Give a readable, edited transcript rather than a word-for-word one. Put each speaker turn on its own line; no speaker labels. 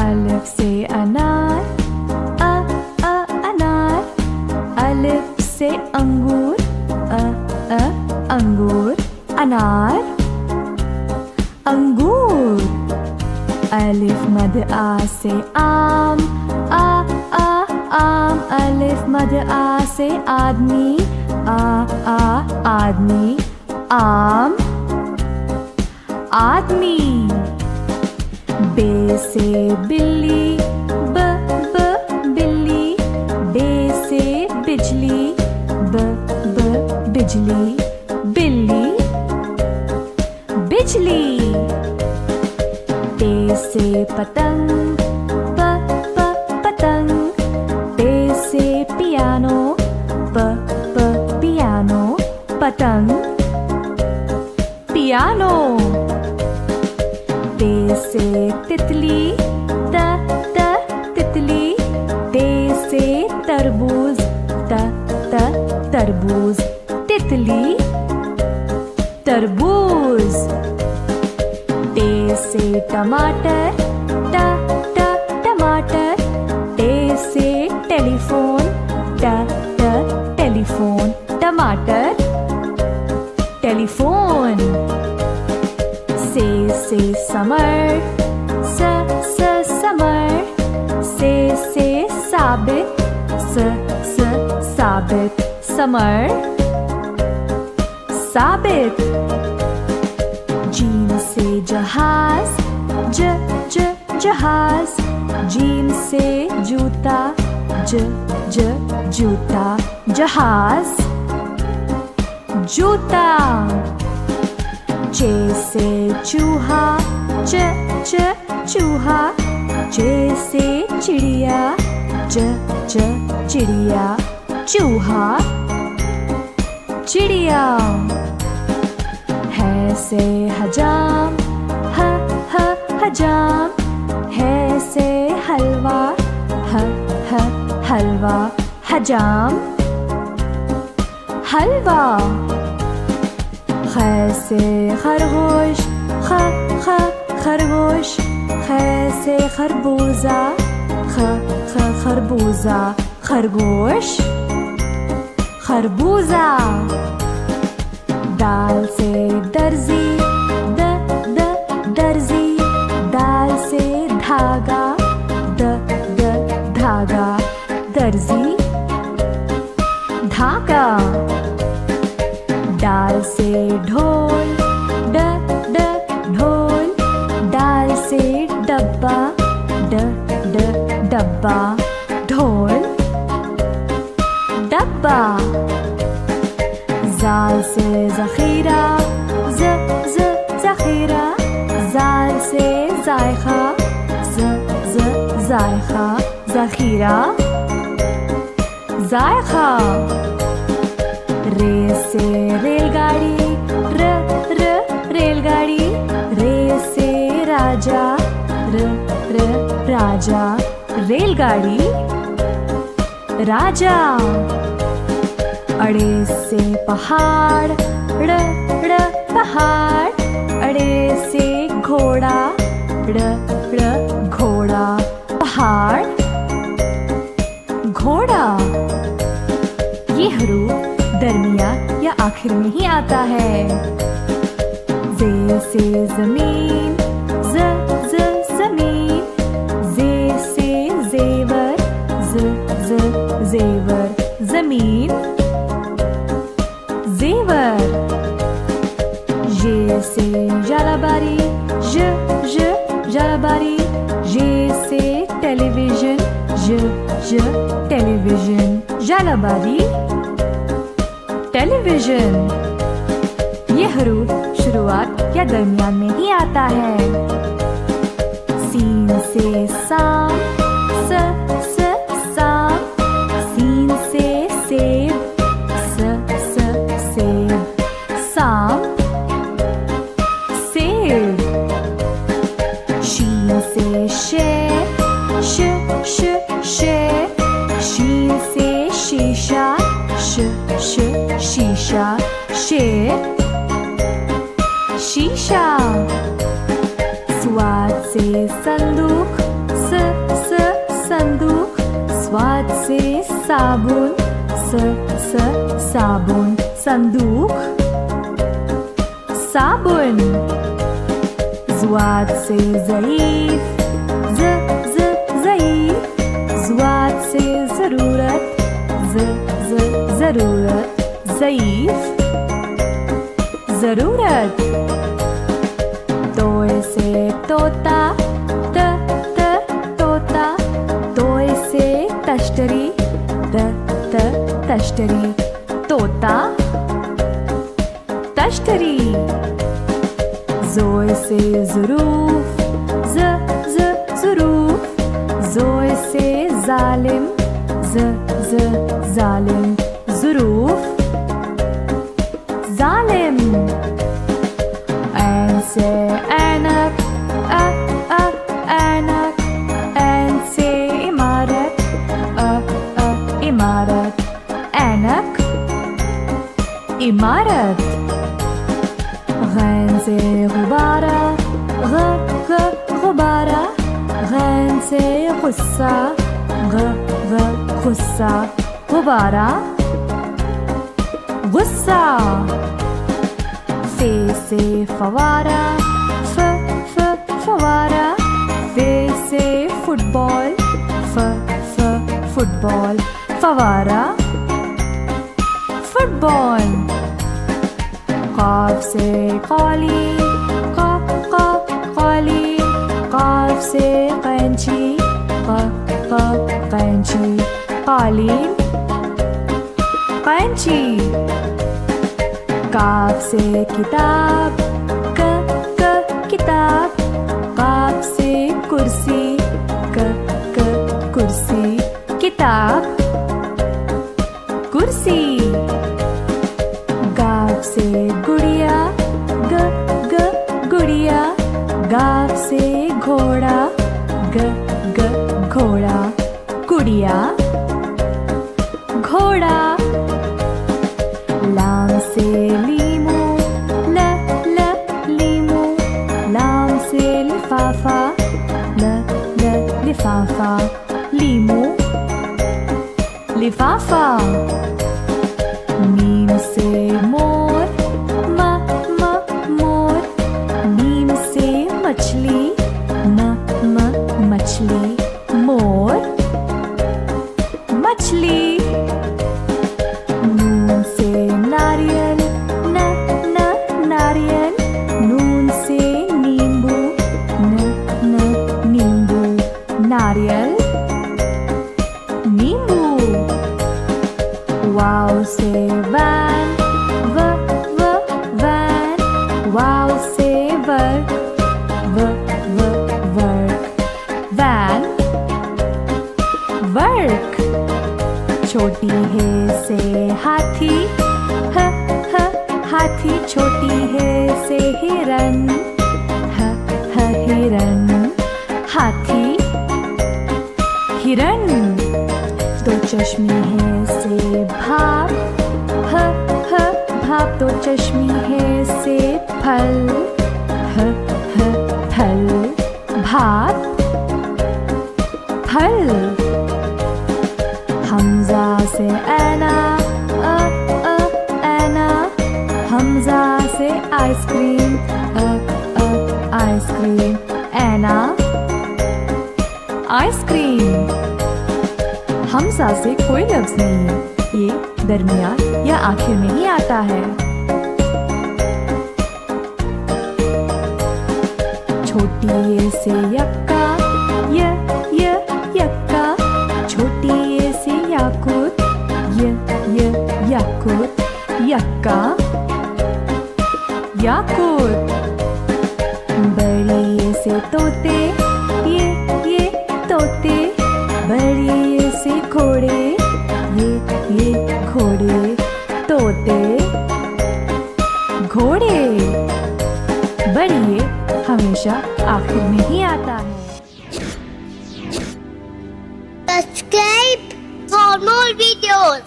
अलिफ से अनार, अनार। अलिफ से अंगूर, अंगूर। अनार, अंगूर। अलिफ मद आ से आम, आम। अलिफ मद आ से आदमी, आदमी। आम, आदमी। बे से बिल्ली, बिल्ली। बे से बिजली, बिजली। बिल्ली, बिजली। पे से पतंग, पतंग। पे से पियानो, पियानो। पतंग, पियानो। ते से तितली, तितली। ते से तरबूज, तरबूज। तितली, तरबूज। ते से टमाटर, टमाटर। ते से टेलीफोन, टेलीफोन। टमाटर, टेलीफोन। से समर, समर। से साबित, साबित। समर, साबित। जीम से जहाज, जहाज। जीम से जूता, जूता। जहाज, जूता। चे से चूहा, चूहा। चे से चिड़िया, चिड़िया। चूहा, चिड़िया। है से हजाम, हजाम। है से हलवा, हलवा। हजाम, हलवा। ख से खरगोश, खरगोश। ख से खरबूजा, खरबूजा। खरगोश, खरबूजा। दाल से दर्जी, दर्जी। दाल से धागा, धागा। दर्जी, धागा। डाल से ढोल, ढोल। डाल से डब्बा, डब्बा। ढोल, डब्बा। जाल से ज़ख़ीरा, ज़ख़ीरा। जाल से जायखा, जायखा। ज़ख़ीरा, जायखा। रे से रेलगाड़ी, रेलगाड़ी। रे से राजा, राजा। रेलगाड़ी, राजा। अड़े से पहाड़, पहाड़। अड़े से घोड़ा, घोड़ा। पहाड़, घोड़ा। ये हरूफ दरमिया या आखिर में ही आता है। जे से जमीन, जमीन। जे से जेवर, जेवर। जमीन, जेवर। ये से जलाबारी, जलाबारी। ये से टेलीविजन, टेलीविजन। जलाबारी, टेलीविजन। ये हरूफ शुरुआत या दरमियान में ही आता है। सीन से साम, साम। सीन से सेब, सेब। साम, सेब। शीन से शेर, शेर। शीन से शीशा, शीशा। शेर, शीशा। स्वाद से संदूक, स्वाद से साबुन, स साबुन। संदूक, साबुन। ज़्वाद से ज़ईफ, ज़ ज़ईफ। ज़्वाद से ज़रूरत, ज़ ज़रूरत। ज़ईफ, ज़रूरत। तोय से तोता, त तोता। तोय से तश्तरी, त तश्तरी। तोता, तश्तरी। ज़ोय से ज़ुरूफ, ज़ ज़ुरूफ। ज़ोय से ज़ालिम, ज़ ज़ालिम। ज़ुरूफ, ज़ालिम। ऐन से ऐनक, ऐनक। ऐन से इमारत, इमारत। ऐनक, इमारत। गैन से गुब्बारा, गुब्बारा। गैन से गुस्सा, गुस्सा। गुब्बारा, गुस्सा। फे से फवारा, फवारा। फे से फुटबॉल, फुटबॉल। फवारा, फुटबॉल। क़ाफ से क़ालीन, क़ालीन। क़ाफ से कैंची, कैंची। क़ालीन, कैंची। काफ से किताब, किताब। काफ से कुर्सी, कुर्सी। किताब, कुर्सी। गाफ से गुड़िया, गुड़िया। गाफ से घोड़ा, घोड़ा। गुड़िया, घोड़ा। लाम से लीमू, लीमू। लाम से लिफाफा, लिफाफा। लीमू, लिफाफा। मीम से मोर, मोर। मीम से मछली, मछली। मोर, मछली। नून से नारियल, नारियल। नून से नींबू, नींबू। नारियल, नींबू। वाव से वैन, वैन। वाव से वर्क, वर्क। Van, work. छोटी है से हाथी, हाथी। छोटी है से हिरन, हिरन। हाथी, हिरन। दो चश्मी है से भाप, भाप। दो चश्मी है से फल, फल। भाप, फल। हमजा से ऐना, ऐना। हमजा से आइसक्रीम, आइसक्रीम। ऐना, आइसक्रीम। हमजा से कोई लफ्ज नहीं है, ये दरमियान या आखिर में ही आता है। छोटी ये से यक्का, यक्का। छोटी ये से याकूत, याकूत। यक्का, याकूत। बड़ी ये से तोते, ये तोते। बड़ी ये से घोड़े, ये घोड़े। तोते, घोड़े। बड़ी ये हमेशा आखिर में ही आता है।
Subscribe for more videos.